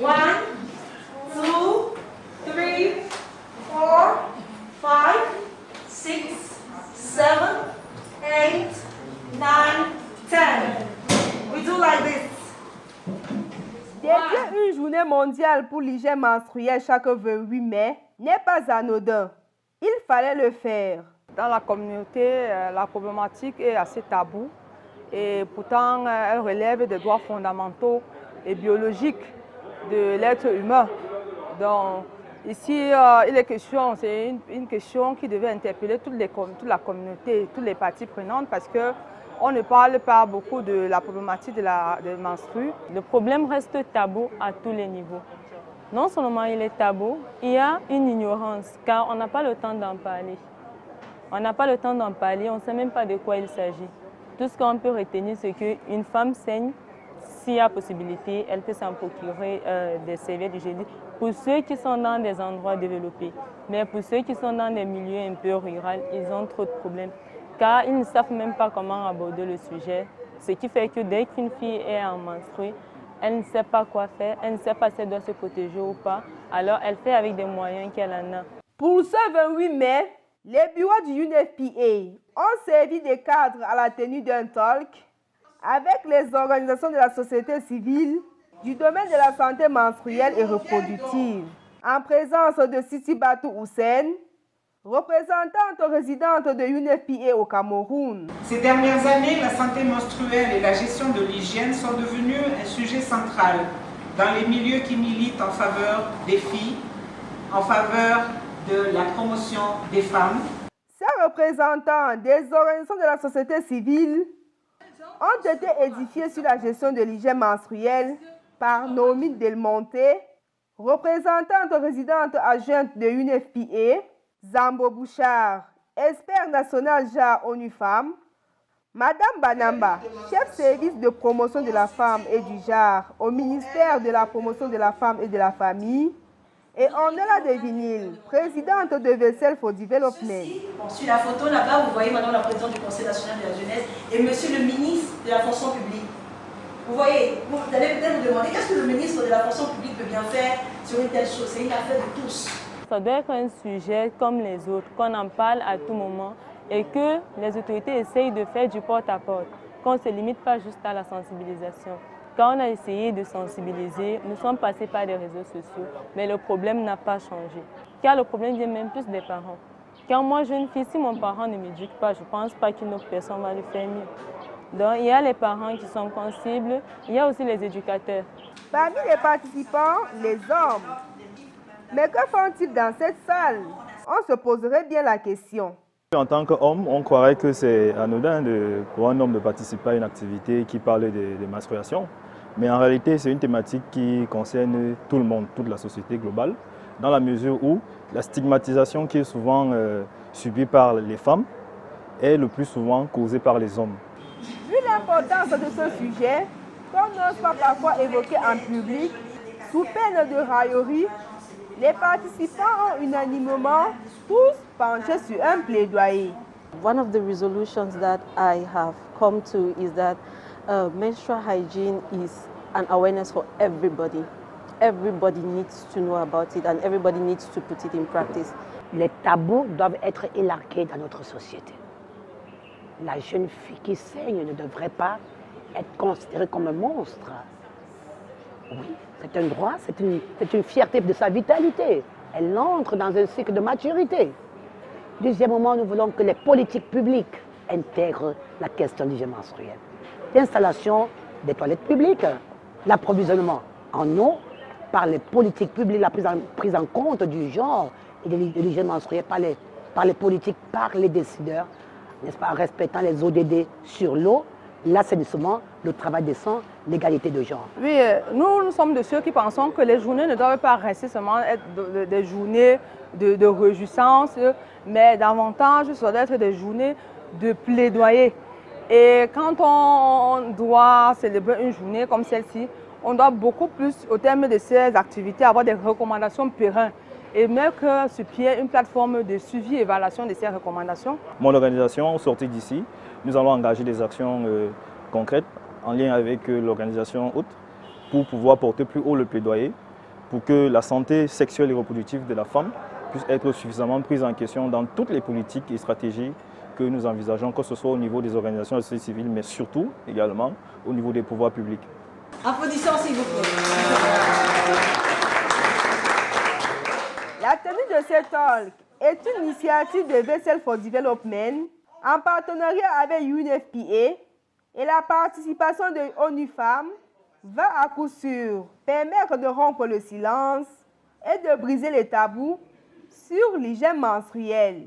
1, 2, 3, 4, 5, 6, 7, 8, 9, 10. We do like this. Dédier une journée mondiale pour l'hygiène menstruelle chaque 28 mai n'est pas anodin. Il fallait le faire. Dans la communauté, la problématique est assez taboue et pourtant elle relève des droits fondamentaux et biologiques de l'être humain. Donc ici, il est question, c'est une question qui devait interpeller toute la communauté, toutes les parties prenantes parce que on ne parle pas beaucoup de la problématique des menstrues. Le problème reste tabou à tous les niveaux. Non seulement il est tabou, il y a une ignorance car on n'a pas le temps d'en parler. On n'a pas le temps d'en parler, on ne sait même pas de quoi il s'agit. Tout ce qu'on peut retenir, c'est qu'une femme saigne, s'il y a possibilité, elle peut s'en procurer des serviettes d'hygiène pour ceux qui sont dans des endroits développés. Mais pour ceux qui sont dans des milieux un peu ruraux, ils ont trop de problèmes. Car ils ne savent même pas comment aborder le sujet. Ce qui fait que dès qu'une fille est en menstruée, elle ne sait pas quoi faire, elle ne sait pas si elle doit se protéger ou pas. Alors elle fait avec des moyens qu'elle en a. Pour ce 28 mai, les bureaux du UNFPA ont servi de cadre à la tenue d'un talk avec les organisations de la société civile du domaine de la santé menstruelle et reproductive, en présence de Sissi Batou Hussein, représentante résidente de UNFPA au Cameroun. Ces dernières années, la santé menstruelle et la gestion de l'hygiène sont devenus un sujet central dans les milieux qui militent en faveur des filles, en faveur de la promotion des femmes. Ces représentants des organisations de la société civile ont été édifiés sur la gestion de l'hygiène menstruelle par Naomi Delmonte, représentante résidente adjointe de UNFPA, Zambo Bouchard, expert national JAR ONU Femmes, Madame Banamba, chef service de promotion de la femme et du genre au ministère de la promotion de la femme et de la famille, et Ornella Devinil, présidente de Vessel for Development. Bon, sur la photo là-bas, vous voyez Madame la présidente du Conseil national de la jeunesse et Monsieur le ministre de la fonction publique. Vous voyez, vous allez peut-être vous demander qu'est-ce que le ministre de la fonction publique peut bien faire sur une telle chose. C'est une affaire de tous. Ça doit être un sujet comme les autres, qu'on en parle à tout moment et que les autorités essayent de faire du porte-à-porte, qu'on ne se limite pas juste à la sensibilisation. Quand on a essayé de sensibiliser, nous sommes passés par les réseaux sociaux, mais le problème n'a pas changé. Car le problème vient même plus des parents. Quand moi, jeune fille, si mon parent ne m'éduque pas, je ne pense pas qu'une autre personne va le faire mieux. Donc, il y a les parents qui sont sensibles, il y a aussi les éducateurs. Parmi les participants, les hommes. Mais que font-ils dans cette salle? On se poserait bien la question. En tant qu'homme, on croirait que c'est anodin pour un homme de participer à une activité qui parle des menstruations. Mais en réalité, c'est une thématique qui concerne tout le monde, toute la société globale, dans la mesure où la stigmatisation qui est souvent subie par les femmes est le plus souvent causée par les hommes. Vu l'importance de ce sujet, qu'on n'ose pas parfois évoquer en public, sous peine de raillerie, les participants ont unanimement tous penché sur un plaidoyer. One of the resolutions that I have come to is that menstrual hygiene is an awareness for everybody. Everybody needs to know about it and everybody needs to put it in practice. Les tabous doivent être élargis dans notre société. La jeune fille qui saigne ne devrait pas être considérée comme un monstre. Oui, c'est un droit, c'est une fierté de sa vitalité. Elle entre dans un cycle de maturité. Deuxièmement, nous voulons que les politiques publiques intègrent la question d'hygiène menstruelle. L'installation des toilettes publiques, l'approvisionnement en eau par les politiques publiques, la prise en compte du genre et de l'hygiène menstruelle par les politiques, par les décideurs, n'est-ce pas, en respectant les ODD sur l'eau, l'assainissement, le travail décent, l'égalité de genre. Oui, nous sommes de ceux qui pensons que les journées ne doivent pas rester seulement être des journées de réjouissance, mais davantage ça doit être des journées de plaidoyer. Et quand on doit célébrer une journée comme celle-ci, on doit beaucoup plus, au terme de ces activités, avoir des recommandations pérennes et mettre sur pied une plateforme de suivi et évaluation de ces recommandations. Mon organisation, sortie d'ici, nous allons engager des actions concrètes en lien avec l'organisation HOOT pour pouvoir porter plus haut le plaidoyer pour que la santé sexuelle et reproductive de la femme puisse être suffisamment prise en question dans toutes les politiques et stratégies que nous envisageons, que ce soit au niveau des organisations de la société civile, mais surtout également au niveau des pouvoirs publics. Applaudissons s'il vous plaît. La tenue de cet talk est une initiative de Vessel for Development en partenariat avec UNFPA et la participation de ONU Femmes va à coup sûr permettre de rompre le silence et de briser les tabous sur l'hygiène menstruelle.